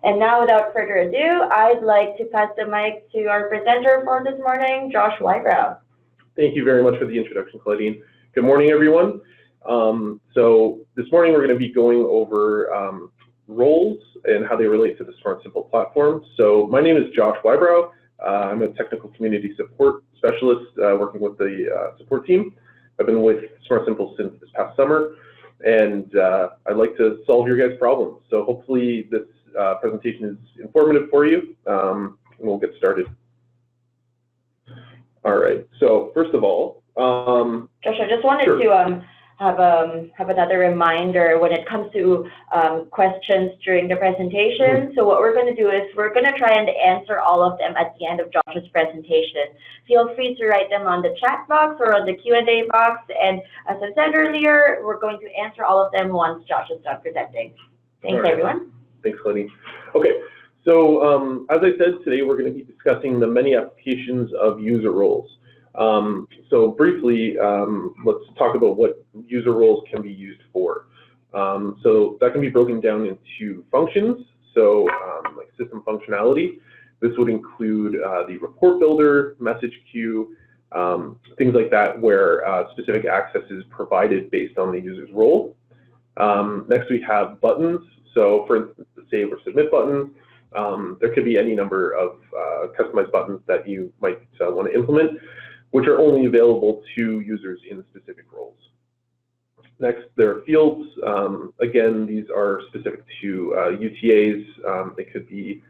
And now, without further ado, I'd like to pass the mic to our presenter for this morning, Josh Wybrow. Thank you very much for the introduction, Claudine. Good morning, everyone. So this morning we're going to be going over roles and how they relate to the SmartSimple platform. So my name is Josh Wybrow. I'm a technical community support specialist working with the support team. I've been with SmartSimple since this past summer, and I'd like to solve your guys' problems. So hopefully this presentation is informative for you, and we'll get started. All right, so first of all, Josh, I just wanted to have another reminder when it comes to questions during the presentation. So what we're going to do is we're going to try and answer all of them at the end of Josh's presentation. Feel free to write them on the chat box or on the Q&A box. And as I said earlier, we're going to answer all of them once Josh is done presenting. Thanks, everyone. Thanks, Claudine. Okay, so as I said, today we're going to be discussing the many applications of user roles. So briefly, let's talk about what user roles can be used for. So that can be broken down into functions, so like system functionality. This would include the report builder, message queue, things like that, where specific access is provided based on the user's role. Next, we have buttons. So for instance, the save or submit button. There could be any number of customized buttons that you might want to implement, which are only available to users in specific roles. Next, there are fields. Again, these are specific to UTAs. They could be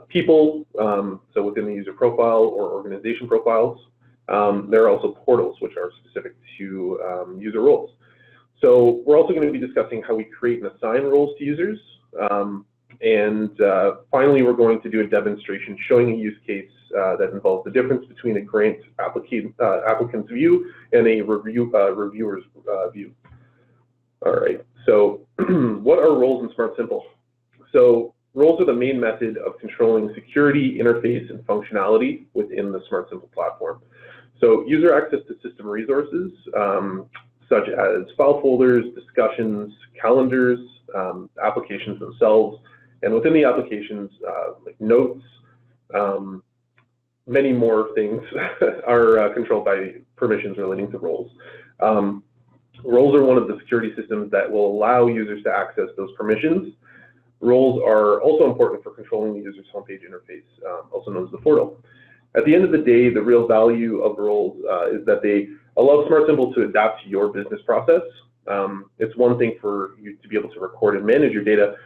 people, so within the user profile or organization profiles. There are also portals, which are specific to user roles. So we're also going to be discussing how we create and assign roles to users. Finally, we're going to do a demonstration showing a use case that involves the difference between a grant applicant's view and a reviewer's view. All right, so what are roles in SmartSimple? So roles are the main method of controlling security, interface, and functionality within the SmartSimple platform. So user access to system resources, such as file folders, discussions, calendars, applications themselves, and within the applications, like notes, many more things are controlled by permissions relating to roles. Roles are one of the security systems that will allow users to access those permissions. Roles are also important for controlling the user's homepage interface, also known as the portal. At the end of the day, the real value of roles is that they allow SmartSimple to adapt to your business process. It's one thing for you to be able to record and manage your data,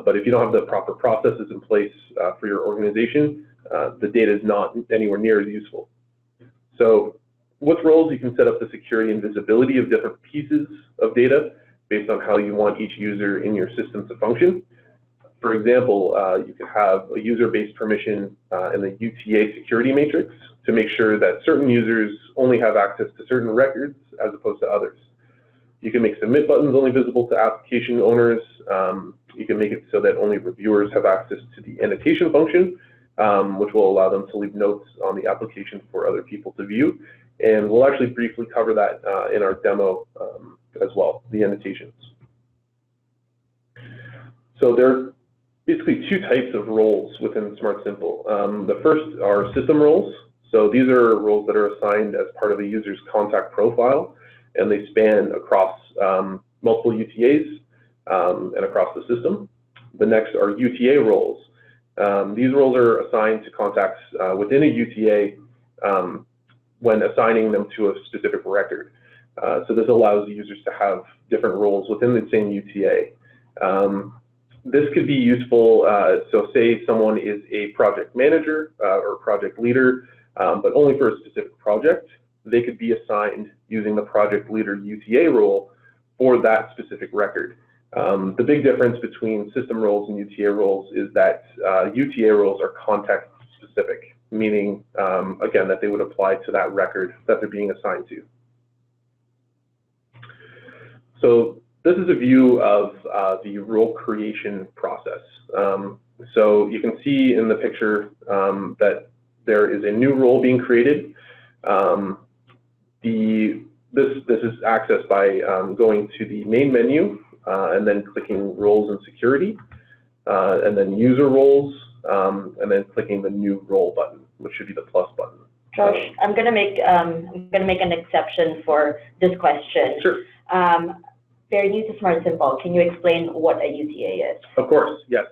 but if you don't have the proper processes in place for your organization, the data is not anywhere near as useful. So with roles, you can set up the security and visibility of different pieces of data based on how you want each user in your system to function. For example, you could have a user-based permission in the UTA security matrix to make sure that certain users only have access to certain records as opposed to others. You can make submit buttons only visible to application owners. You can make it so that only reviewers have access to the annotation function, which will allow them to leave notes on the application for other people to view. And we'll actually briefly cover that in our demo as well, the annotations. So there are basically two types of roles within SmartSimple. The first are system roles. So these are roles that are assigned as part of a user's contact profile, and they span across multiple UTAs and across the system. The next are UTA roles. These roles are assigned to contacts within a UTA when assigning them to a specific record. So this allows the users to have different roles within the same UTA. This could be useful, so say someone is a project manager or project leader, but only for a specific project. They could be assigned using the project leader UTA role for that specific record. The big difference between system roles and UTA roles is that UTA roles are context specific, meaning, again, that they would apply to that record that they're being assigned to. So this is a view of the role creation process. So you can see in the picture that there is a new role being created. This is accessed by going to the main menu and then clicking Roles and Security. and then user roles, and then clicking the new role button, which should be the plus button. Josh, I'm gonna make an exception for this question. Sure. Very new to SmartSimple. Can you explain what a UTA is? Of course, yes.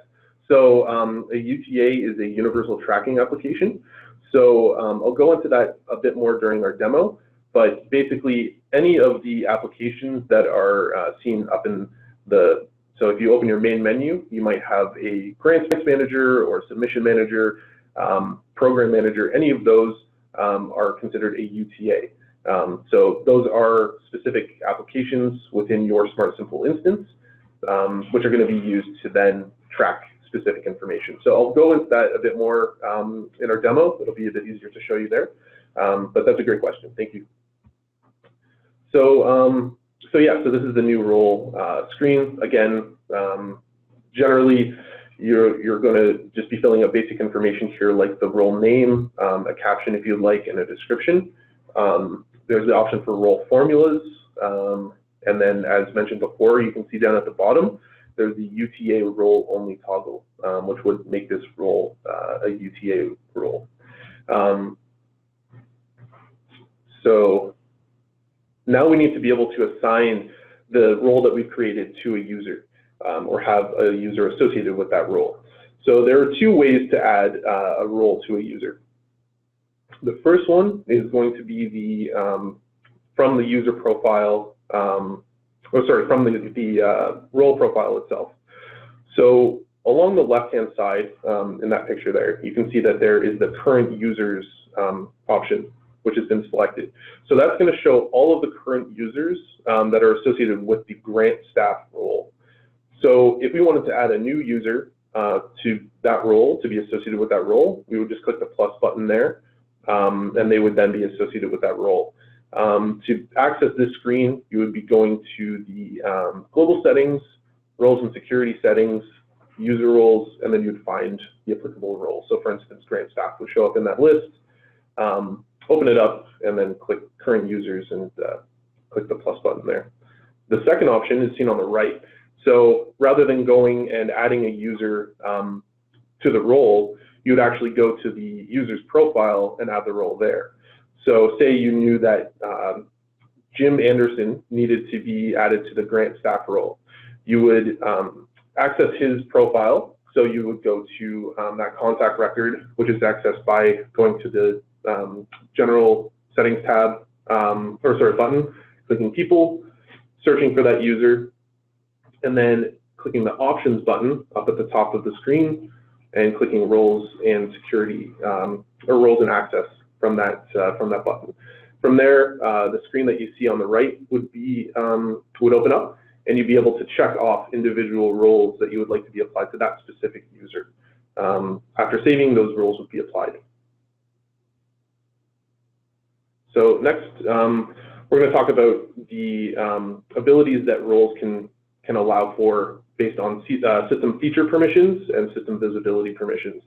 So a UTA is a universal tracking application. So I'll go into that a bit more during our demo, but basically any of the applications that are seen up in the, so if you open your main menu, you might have a grants manager or submission manager, program manager. Any of those are considered a UTA. So those are specific applications within your SmartSimple instance, which are going to be used to then track specific information. So I'll go into that a bit more in our demo. It'll be a bit easier to show you there, but that's a great question. Thank you. So, so this is the new role screen. Again, generally, you're going to just be filling out basic information here, like the role name, a caption if you'd like, and a description. There's the option for role formulas, and then as mentioned before, you can see down at the bottom, there's the UTA role only toggle, which would make this role a UTA role. So now we need to be able to assign the role that we've created to a user, or have a user associated with that role. So there are two ways to add a role to a user. The first one is going to be the from the user profile, from the role profile itself. So along the left-hand side in that picture there, you can see that there is the current users option, which has been selected. So that's going to show all of the current users that are associated with the grant staff role. So if we wanted to add a new user to that role, to be associated with that role, we would just click the plus button there, and they would then be associated with that role. To access this screen, you would be going to the global settings, roles and security settings, user roles, and then you'd find the applicable role. So for instance, grant staff would show up in that list. Open it up and then click current users and click the plus button there. The second option is seen on the right. So rather than going and adding a user to the role, you would actually go to the user's profile and add the role there. So say you knew that Jim Anderson needed to be added to the grant staff role. You would access his profile. So you would go to that contact record, which is accessed by going to the general settings tab, button, clicking people, searching for that user, and then clicking the options button up at the top of the screen and clicking roles and security, or roles and access from that button. From there, the screen that you see on the right would open up, and you'd be able to check off individual roles that you would like to be applied to that specific user. After saving, those roles would be applied. So next, we're going to talk about the abilities that roles can allow for based on system feature permissions and system visibility permissions.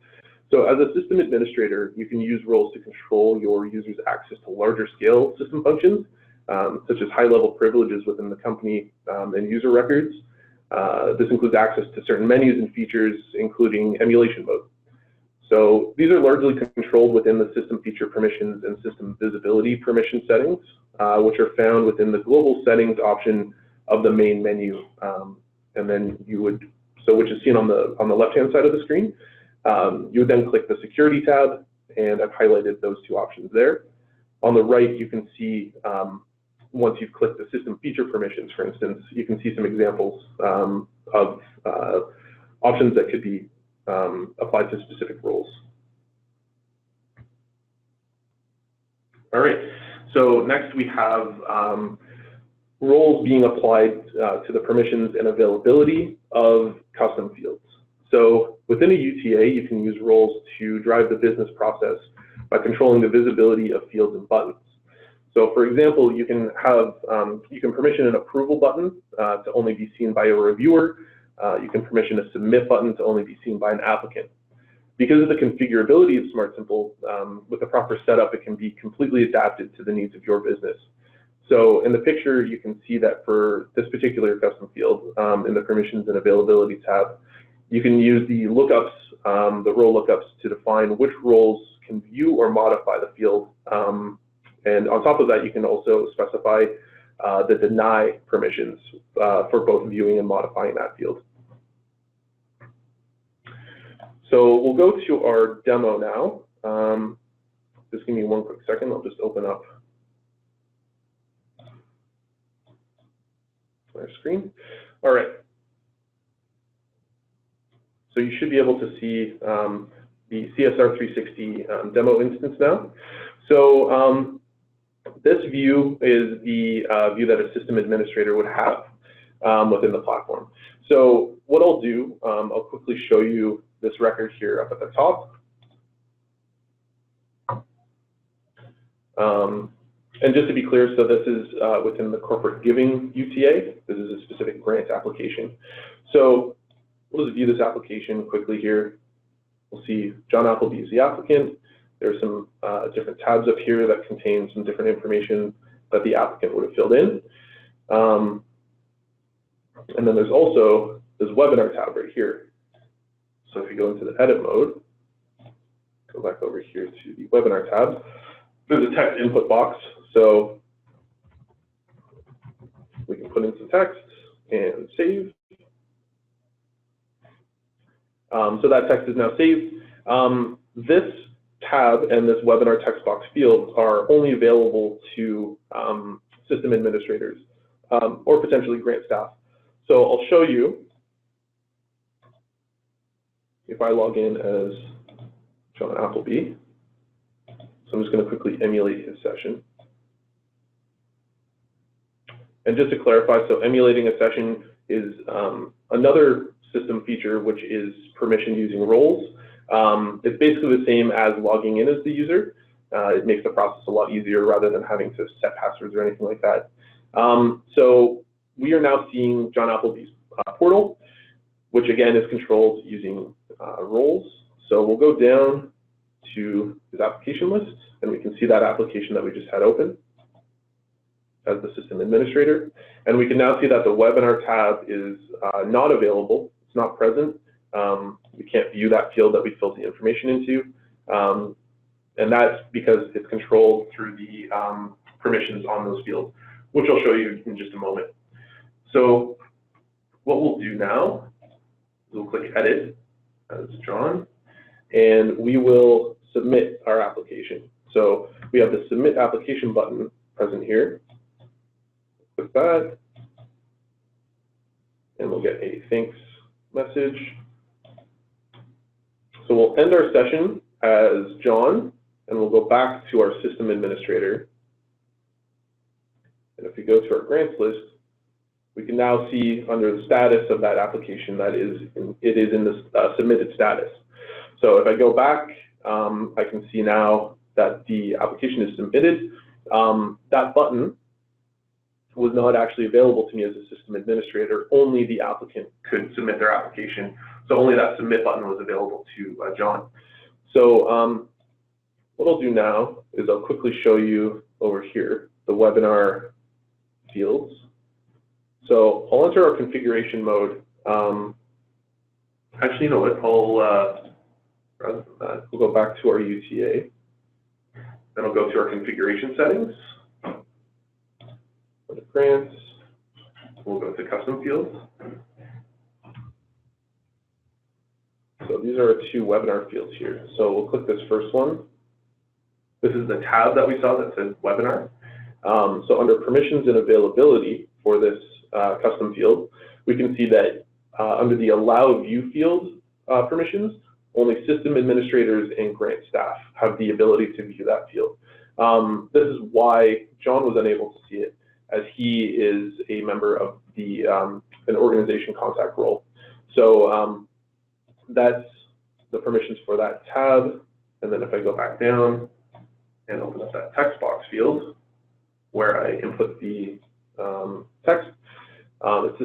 So as a system administrator, you can use roles to control your users' access to larger scale system functions, such as high-level privileges within the company and user records. This includes access to certain menus and features, including emulation mode. So these are largely controlled within the system feature permissions and system visibility permission settings, which are found within the global settings option of the main menu. And then you would, which is seen on the left-hand side of the screen. You would then click the security tab, and I've highlighted those two options there. On the right, you can see, once you've clicked the system feature permissions, for instance, you can see some examples of options that could be applied to specific roles. All right, so next we have roles being applied to the permissions and availability of custom fields. So within a UTA, you can use roles to drive the business process by controlling the visibility of fields and buttons. So for example, you can have, you can permission an approval button to only be seen by a reviewer. You can permission a submit button to only be seen by an applicant. Because of the configurability of SmartSimple, with the proper setup, it can be completely adapted to the needs of your business. So in the picture, you can see that for this particular custom field, in the permissions and availability tab, You can use the lookups, the role lookups, to define which roles can view or modify the field. And on top of that, you can also specify the deny permissions for both viewing and modifying that field. So we'll go to our demo now. Just give me one quick second. I'll just open up our screen. All right. So you should be able to see the CSR 360 demo instance now. So this view is the view that a system administrator would have within the platform. So what I'll do, I'll quickly show you this record here up at the top. And just to be clear, so this is within the corporate giving UTA. This is a specific grant application. So we'll just view this application quickly here. We'll see John Appleby is the applicant. There's some different tabs up here that contain some different information that the applicant would have filled in. And then there's also this webinar tab right here. So if you go into the edit mode, go back over here to the webinar tab, there's a text input box. So we can put in some text and save. So that text is now saved. This tab and this webinar text box field are only available to system administrators or potentially grant staff. So I'll show you if I log in as John Appleby. So I'm just going to quickly emulate his session. And just to clarify, so emulating a session is another system feature, which is permission using roles. It's basically the same as logging in as the user. It makes the process a lot easier rather than having to set passwords or anything like that. So we are now seeing John Appleby's portal, which again is controlled using roles. So we'll go down to his application list, and we can see that application that we just had open as the system administrator. And we can now see that the webinar tab is not available. It's not present. We can't view that field that we filled the information into. And that's because it's controlled through the permissions on those fields, which I'll show you in just a moment. So what we'll do now is we'll click Edit as John, and we will submit our application. So we have the Submit Application button present here. Click that, and we'll get a thanks message. So we'll end our session as John, and we'll go back to our system administrator. And if we go to our grants list, we can now see under the status of that application that it is in the submitted status. So if I go back, I can see now that the application is submitted. That button was not actually available to me as a system administrator. Only the applicant could submit their application. So only that submit button was available to John. So what I'll do now is I'll quickly show you over here the webinar fields. So I'll enter our configuration mode. Actually, you know what? Rather than that, we'll go back to our UTA. Then I'll go to our configuration settings. For the grants, we'll go to custom fields. So these are our two webinar fields here. So we'll click this first one. This is the tab that we saw that says webinar. So under permissions and availability for this custom field, we can see that under the allow view field permissions, only system administrators and grant staff have the ability to view that field. This is why John was unable to see it, as he is a member of the an organization contact role. So that's the permissions for that tab. And then if I go back down and open up that text box field where I input the text, it's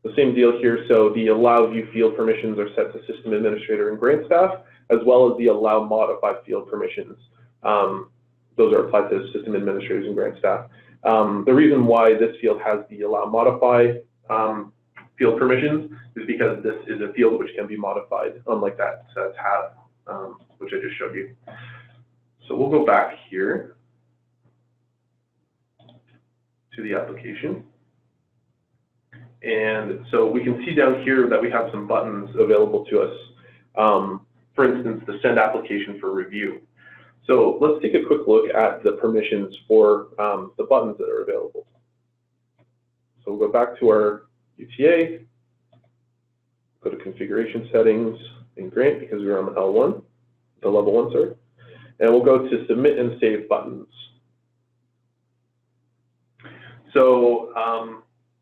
the same deal here. So the allow view field permissions are set to system administrator and grant staff, as well as the allow modify field permissions. Those are applied to system administrators and grant staff. The reason why this field has the allow modify field permissions is because this is a field which can be modified, unlike that tab, which I just showed you. So we'll go back here to the application. And so we can see down here that we have some buttons available to us. For instance, the send application for review. So let's take a quick look at the permissions for the buttons that are available. So we'll go back to our UTA, go to configuration settings in Grant because we're on L1, the level 1, sorry. And we'll go to submit and save buttons. So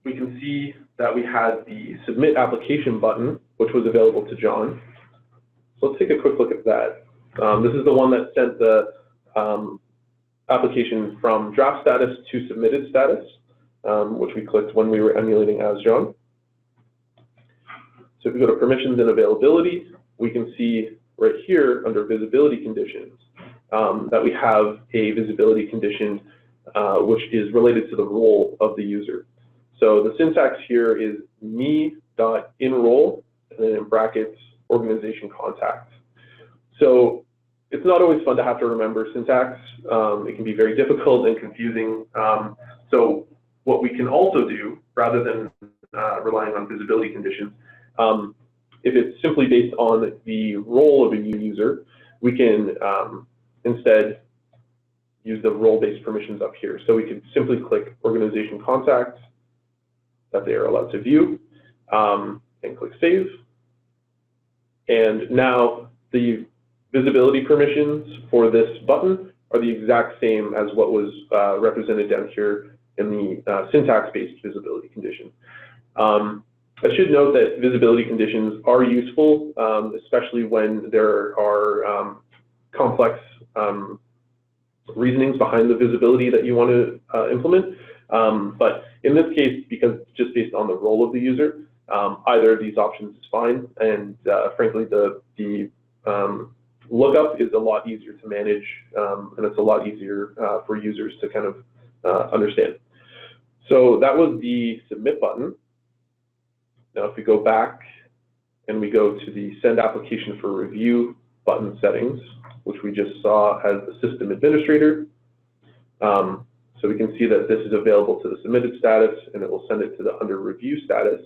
we can see that we had the submit application button, which was available to John. So let's take a quick look at that. This is the one that sent the application from draft status to submitted status, which we clicked when we were emulating as John. So if we go to permissions and availability, we can see right here under visibility conditions that we have a visibility condition which is related to the role of the user. So the syntax here is me.enroll, and then in brackets, organization contact. So it's not always fun to have to remember syntax. It can be very difficult and confusing. So what we can also do, rather than relying on visibility conditions, if it's simply based on the role of a new user, we can instead use the role-based permissions up here. So we can simply click organization contact that they are allowed to view and click save. And now the visibility permissions for this button are the exact same as what was represented down here in the syntax-based visibility condition. I should note that visibility conditions are useful, especially when there are complex reasonings behind the visibility that you want to implement. But in this case, because it's just based on the role of the user, either of these options is fine. And frankly, the lookup is a lot easier to manage, and it's a lot easier for users to kind of understand. So that was the submit button. Now, if we go back and we go to the send application for review button settings, which we just saw as the system administrator, so we can see that this is available to the submitted status, and it will send it to the under review status.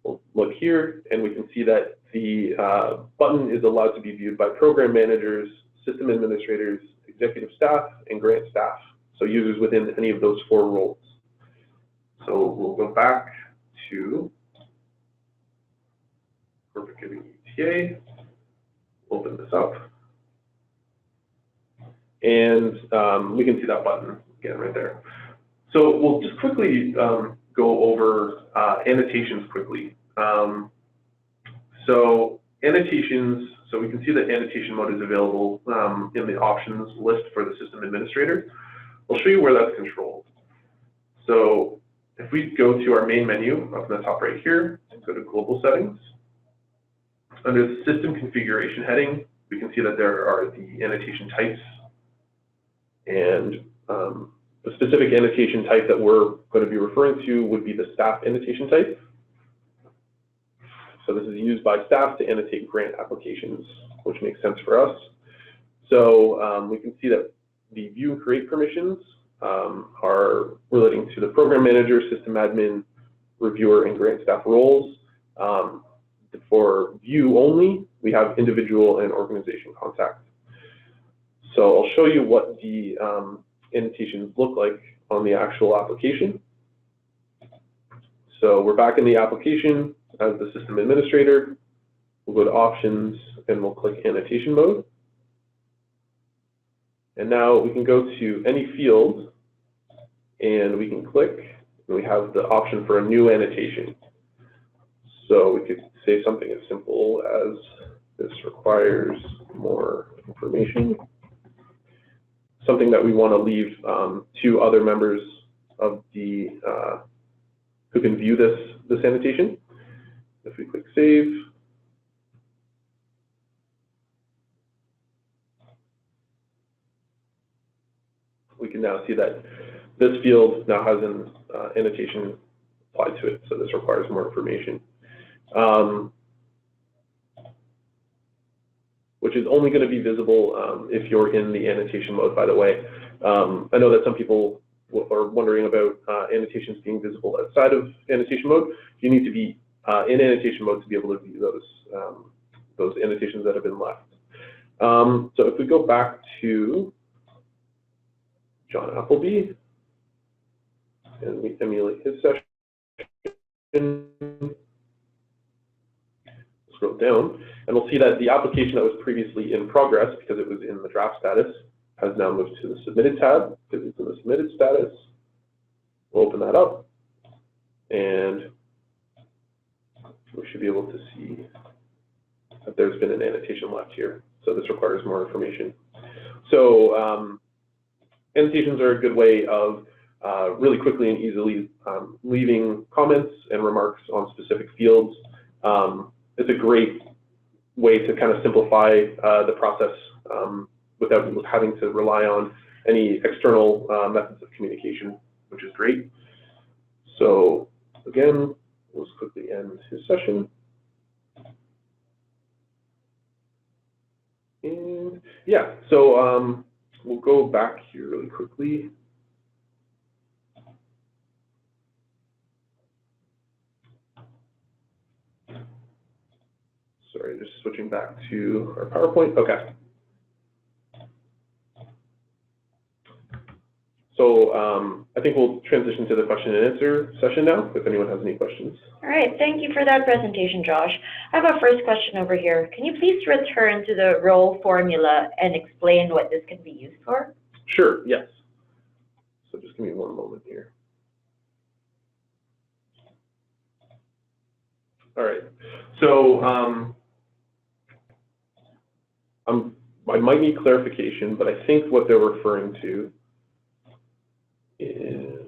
We'll look here, and we can see that the button is allowed to be viewed by program managers, system administrators, executive staff, and grant staff, so users within any of those 4 roles. So we'll go back to corporate giving ETA, open this up, and we can see that button again right there. So we'll just quickly go over annotations quickly. So annotations, so we can see that annotation mode is available in the options list for the system administrator. I'll show you where that's controlled. So if we go to our main menu up in the top right here and go to global settings, under the system configuration heading, we can see that there are the annotation types, and the specific annotation type that we're going to be referring to would be the staff annotation type. So this is used by staff to annotate grant applications, which makes sense for us. So we can see that the view and create permissions are relating to the program manager, system admin, reviewer, and grant staff roles. For view only, we have individual and organization contact. So I'll show you what the annotations look like on the actual application. So we're back in the application as the system administrator. We'll go to options and we'll click annotation mode. And now we can go to any field and we can click, and we have the option for a new annotation. So we could say something as simple as this requires more information. Something that we want to leave to other members of the who can view this annotation. If we click save, we can now see that this field now has an annotation applied to it. So this requires more information, which is only going to be visible if you're in the annotation mode, by the way. I know that some people are wondering about annotations being visible outside of annotation mode. You need to be in annotation mode to be able to view those annotations that have been left. So if we go back to John Appleby and we emulate his session, scroll down, and we'll see that the application that was previously in progress, because it was in the draft status, has now moved to the submitted tab because it's in the submitted status. We'll open that up, and we should be able to see that there's been an annotation left here. So this requires more information. So annotations are a good way of really quickly and easily leaving comments and remarks on specific fields. It's a great way to kind of simplify the process without having to rely on any external methods of communication, which is great. So again, let's quickly end his session. And yeah, so we'll go back here really quickly. Sorry, just switching back to our PowerPoint. Okay. So I think we'll transition to the question and answer session now, if anyone has any questions. All right, thank you for that presentation, Josh. I have a first question over here. Can you please return to the role formula and explain what this can be used for? Sure, yes. So just give me one moment here. All right, so I might need clarification, but I think what they're referring to is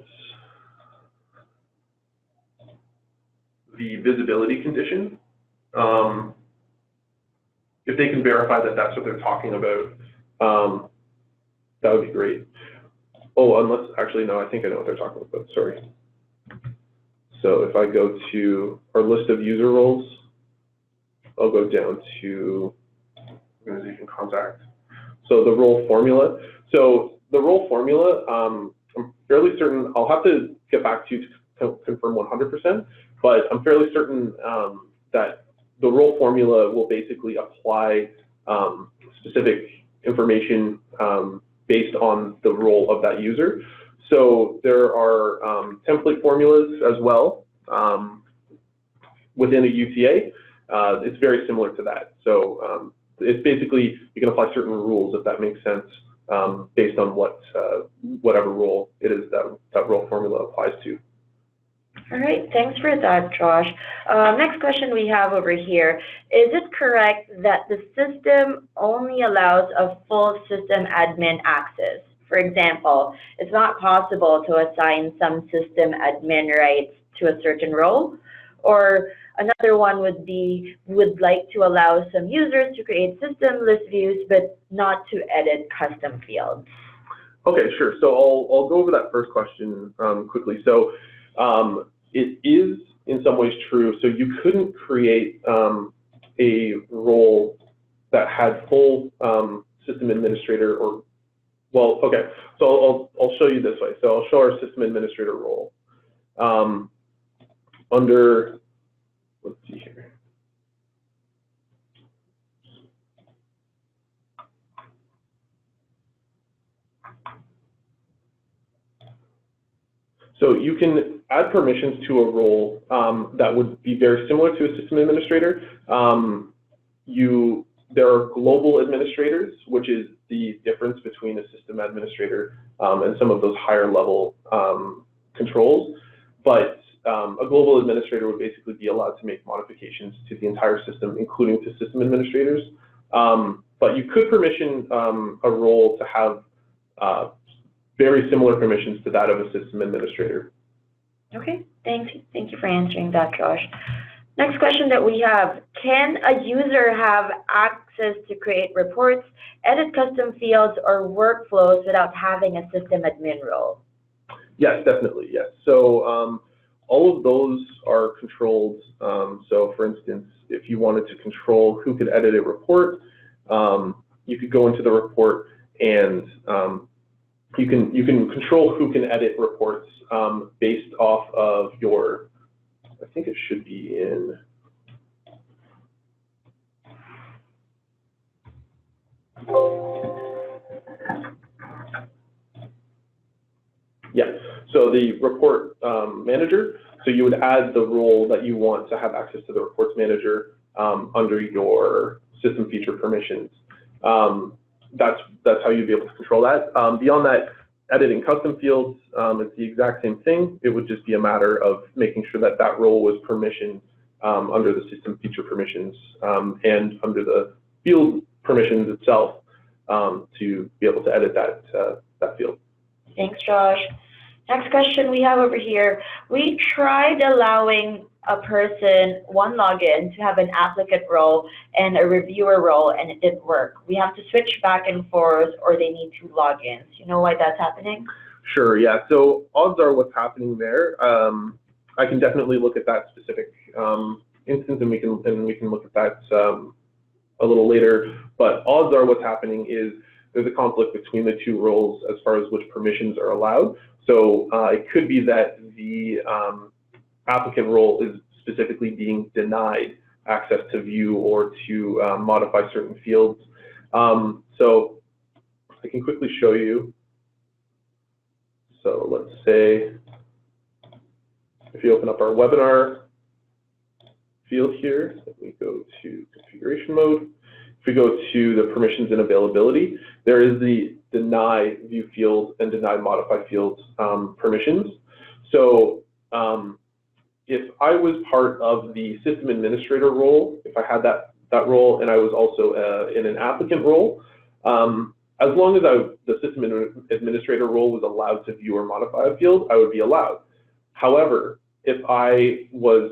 the visibility condition. If they can verify that that's what they're talking about, that would be great. Oh, unless, actually, no, I think I know what they're talking about, sorry. So if I go to our list of user roles, I'll go down to organization contact. So the role formula. So the role formula, I'm fairly certain, I'll have to get back to you to confirm 100%, but I'm fairly certain that the role formula will basically apply specific information based on the role of that user. So there are template formulas as well within a UTA. It's very similar to that. So it's basically, you can apply certain rules, if that makes sense, based on whatever role it is that role formula applies to. All right, thanks for that, Josh. Next question we have over here. Is it correct that the system only allows a full system admin access? For example, it's not possible to assign some system admin rights to a certain role, or another one would like to allow some users to create system list views, but not to edit custom fields. Okay, sure. So I'll go over that first question quickly. So it is in some ways true. So you couldn't create a role that had full system administrator or, well, okay. So I'll show you this way. So I'll show our system administrator role under, let's see here. So you can add permissions to a role that would be very similar to a system administrator. There are global administrators, which is the difference between a system administrator and some of those higher level controls. But a global administrator would basically be allowed to make modifications to the entire system, including to system administrators. But you could permission a role to have very similar permissions to that of a system administrator. Okay, thank you for answering that, Josh. Next question that we have, can a user have access to create reports, edit custom fields, or workflows without having a system admin role? Yes, definitely, yes. So all of those are controlled. So for instance, if you wanted to control who could edit a report, you could go into the report and you can control who can edit reports based off of your, I think it should be in, yeah, so the report manager, so you would add the role that you want to have access to the reports manager under your system feature permissions. That's how you'd be able to control that. Beyond that, editing custom fields, it's the exact same thing. It would just be a matter of making sure that that role was permissioned under the system feature permissions and under the field permissions itself to be able to edit that field. Thanks, Josh. Next question we have over here. We tried allowing a person one login to have an applicant role and a reviewer role, and it didn't work. We have to switch back and forth, or they need two logins. You know why that's happening? Sure, yeah. So odds are what's happening there. I can definitely look at that specific instance, and we can look at that a little later. But odds are what's happening is there's a conflict between the two roles as far as which permissions are allowed. So it could be that the applicant role is specifically being denied access to view or to modify certain fields. So I can quickly show you. So let's say if you open up our webinar field here, let me go to configuration mode. If we go to the permissions and availability, there is the deny view field and deny modify fields permissions. So if I was part of the system administrator role, if I had that role and I was also in an applicant role, as long as the system administrator role was allowed to view or modify a field, I would be allowed. However, if I was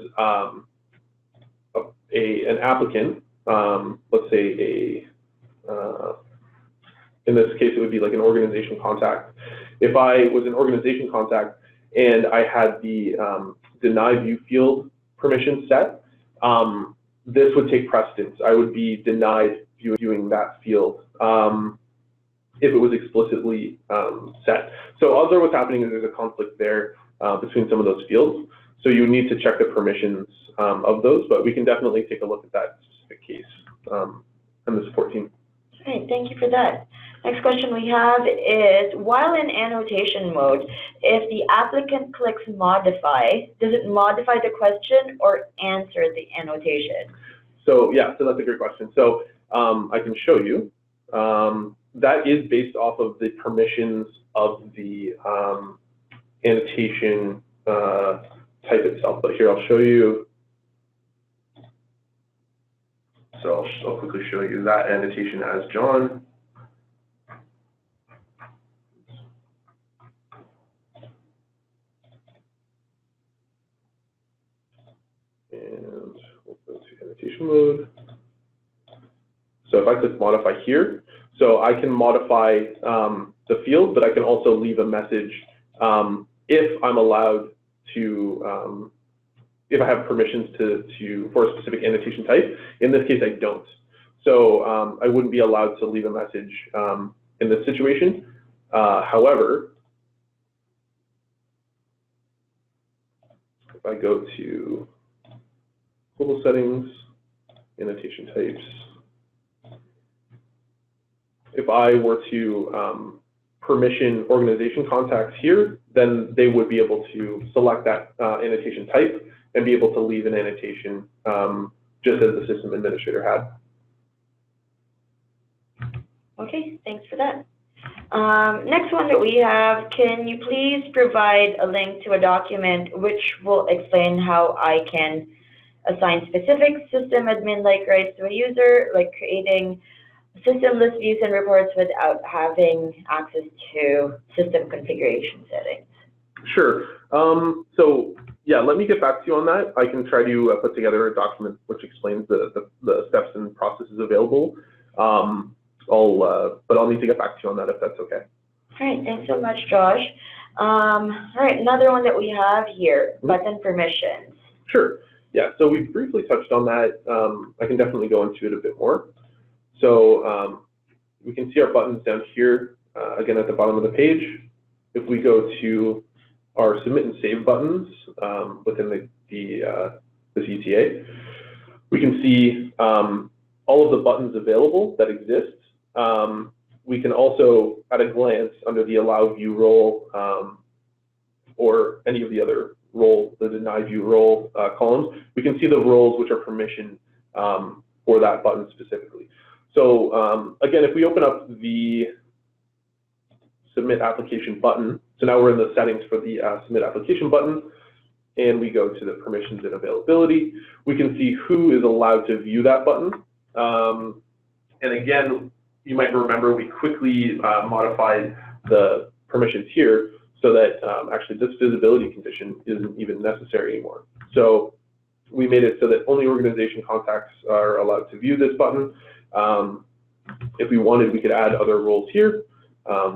an applicant, let's say in this case, it would be like an organization contact. If I was an organization contact and I had the deny view field permission set, this would take precedence. I would be denied viewing that field if it was explicitly set. So odds are what's happening is there's a conflict there between some of those fields. So you need to check the permissions of those, but we can definitely take a look at that specific case and the support team. All right, thank you for that. Next question we have is, while in annotation mode, if the applicant clicks modify, does it modify the question or answer the annotation? So yeah, so that's a great question. So I can show you. That is based off of the permissions of the annotation type itself. But here, I'll show you. So I'll quickly show you that annotation as John. And we'll go to annotation mode. So if I click modify here, so I can modify the field, but I can also leave a message if I'm allowed to, if I have permissions for a specific annotation type. In this case, I don't. So I wouldn't be allowed to leave a message in this situation. However, if I go to global settings, annotation types, if I were to permission organization contacts here, then they would be able to select that annotation type and be able to leave an annotation just as the system administrator had. Okay, thanks for that. Next one that we have, can you please provide a link to a document which will explain how I can assign specific system admin-like rights to a user, like creating system list views and reports without having access to system configuration settings? Sure. So yeah, let me get back to you on that. I can try to put together a document which explains the steps and processes available. But I'll need to get back to you on that if that's okay. All right, thanks so much, Josh. All right, another one that we have here, button permissions. Sure. Yeah, so we briefly touched on that. I can definitely go into it a bit more. So we can see our buttons down here, again, at the bottom of the page. If we go to our submit and save buttons within this ETA, we can see all of the buttons available that exist. We can also, at a glance, under the allow view role or any of the other role, the deny view role columns, we can see the roles which are permissioned for that button specifically. So again, if we open up the submit application button, so now we're in the settings for the submit application button, and we go to the permissions and availability, we can see who is allowed to view that button. And again, you might remember we quickly modified the permissions here so that actually this visibility condition isn't even necessary anymore. So we made it so that only organization contacts are allowed to view this button. If we wanted, we could add other roles here.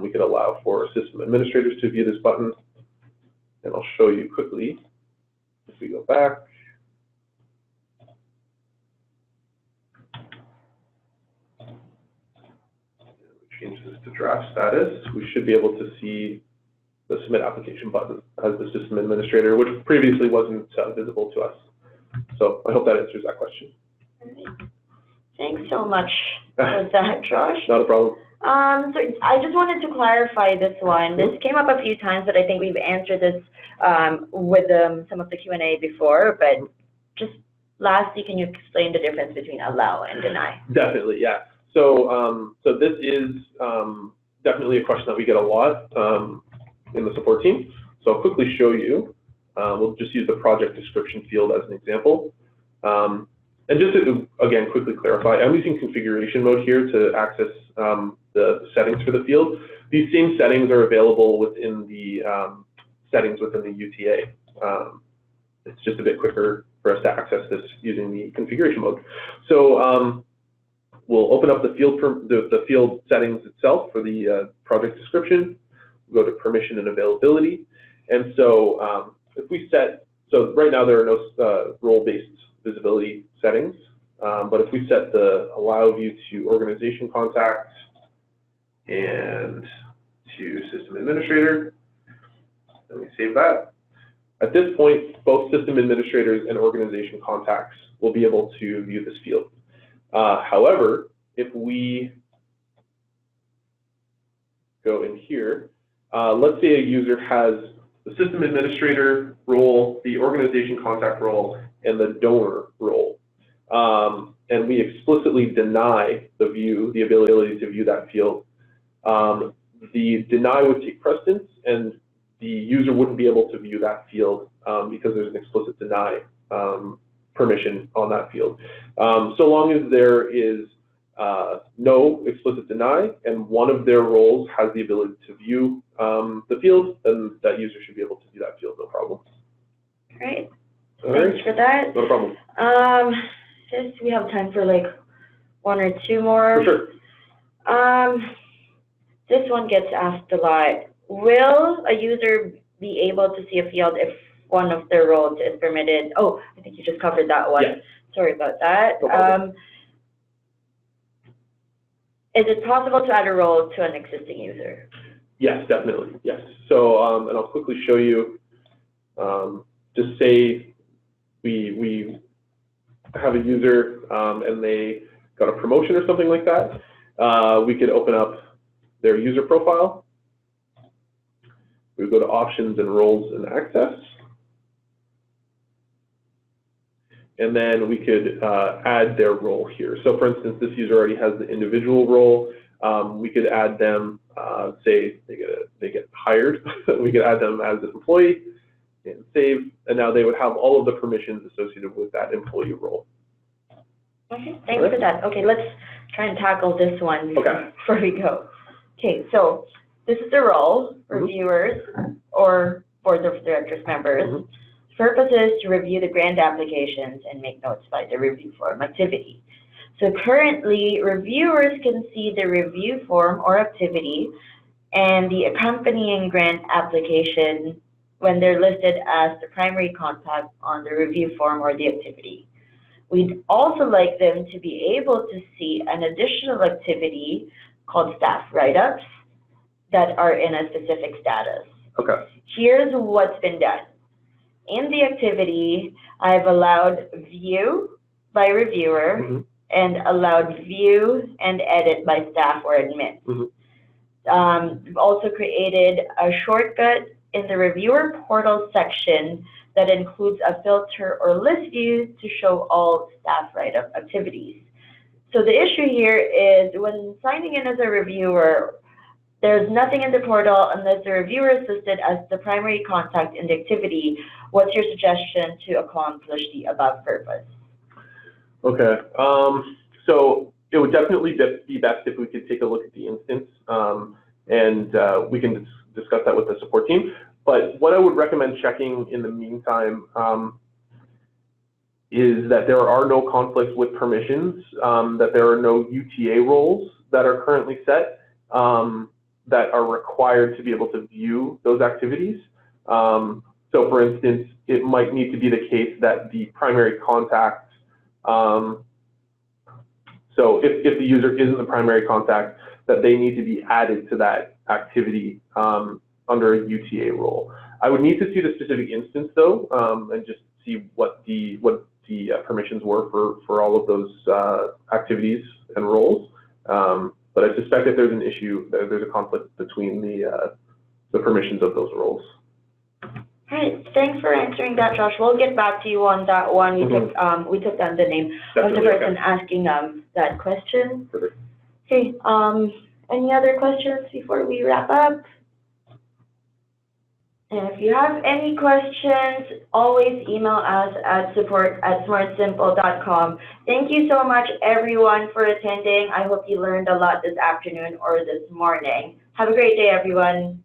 We could allow for system administrators to view this button. And I'll show you quickly. If we go back. Change this to draft status, we should be able to see the submit application button as the system administrator, which previously wasn't visible to us. So I hope that answers that question. Thanks so much for that, Josh. Not a problem. So I just wanted to clarify this one. This came up a few times, but I think we've answered this with some of the Q&A before, but just lastly, can you explain the difference between allow and deny? Definitely, yeah. So, so this is definitely a question that we get a lot in the support team. So I'll quickly show you. We'll just use the project description field as an example. And just to, again, quickly clarify, I'm using configuration mode here to access the settings for the field. These same settings are available within the settings within the UTA. It's just a bit quicker for us to access this using the configuration mode. So we'll open up the field settings itself for the project description. We'll go to permission and availability. And so if we set, so right now there are no role-based visibility settings, but if we set the allow view to organization contacts and to system administrator, then we save that. At this point, both system administrators and organization contacts will be able to view this field. However, if we go in here, let's say a user has the system administrator role, the organization contact role, and the donor role. And we explicitly deny the ability to view that field. The deny would take precedence, and the user wouldn't be able to view that field because there's an explicit deny permission on that field. So long as there is no explicit deny and one of their roles has the ability to view the field, then that user should be able to view that field, no problem. Great. Thanks for that. No problem. Just we have time for like one or two more. For sure. This one gets asked a lot. Will a user be able to see a field if one of their roles is permitted? Oh, I think you just covered that one. Yes. Sorry about that. No is it possible to add a role to an existing user? Yes, definitely. Yes. So, and I'll quickly show you. Just say we have a user and they got a promotion or something like that. We could open up their user profile. We go to options and roles and access. And then we could add their role here. So for instance, this user already has the individual role. We could add them, say they get hired. We could add them as an employee and save. And now they would have all of the permissions associated with that employee role. Okay, thanks for that. Okay, let's try and tackle this one before we go. Okay, so this is the role for viewers or board of directors members. Purpose is to review the grant applications and make notes by the review form activity. So currently, reviewers can see the review form or activity and the accompanying grant application when they're listed as the primary contact on the review form or the activity. We'd also like them to be able to see an additional activity called staff write-ups that are in a specific status. Okay. Here's what's been done. In the activity, I've allowed view by reviewer and allowed view and edit by staff or admin. We've also created a shortcut in the reviewer portal section that includes a filter or list view to show all staff write-up activities. So the issue here is when signing in as a reviewer, there's nothing in the portal unless the reviewer is listed as the primary contact in the activity. What's your suggestion to accomplish the above purpose? Okay, so it would definitely be best if we could take a look at the instance, and we can discuss that with the support team. But what I would recommend checking in the meantime is that there are no conflicts with permissions, that there are no UTA roles that are currently set that are required to be able to view those activities. So for instance, it might need to be the case that the primary contact, so if the user isn't the primary contact, that they need to be added to that activity under a UTA role. I would need to see the specific instance though, and just see what the permissions were for all of those activities and roles. But I suspect that there's an issue, there's a conflict between the permissions of those roles. All right, thanks for answering that, Josh. We'll get back to you on that one. We took down the name of the person asking that question. Perfect. Okay, any other questions before we wrap up? And if you have any questions, always email us at support@smartsimple.com. Thank you so much, everyone, for attending. I hope you learned a lot this afternoon or this morning. Have a great day, everyone.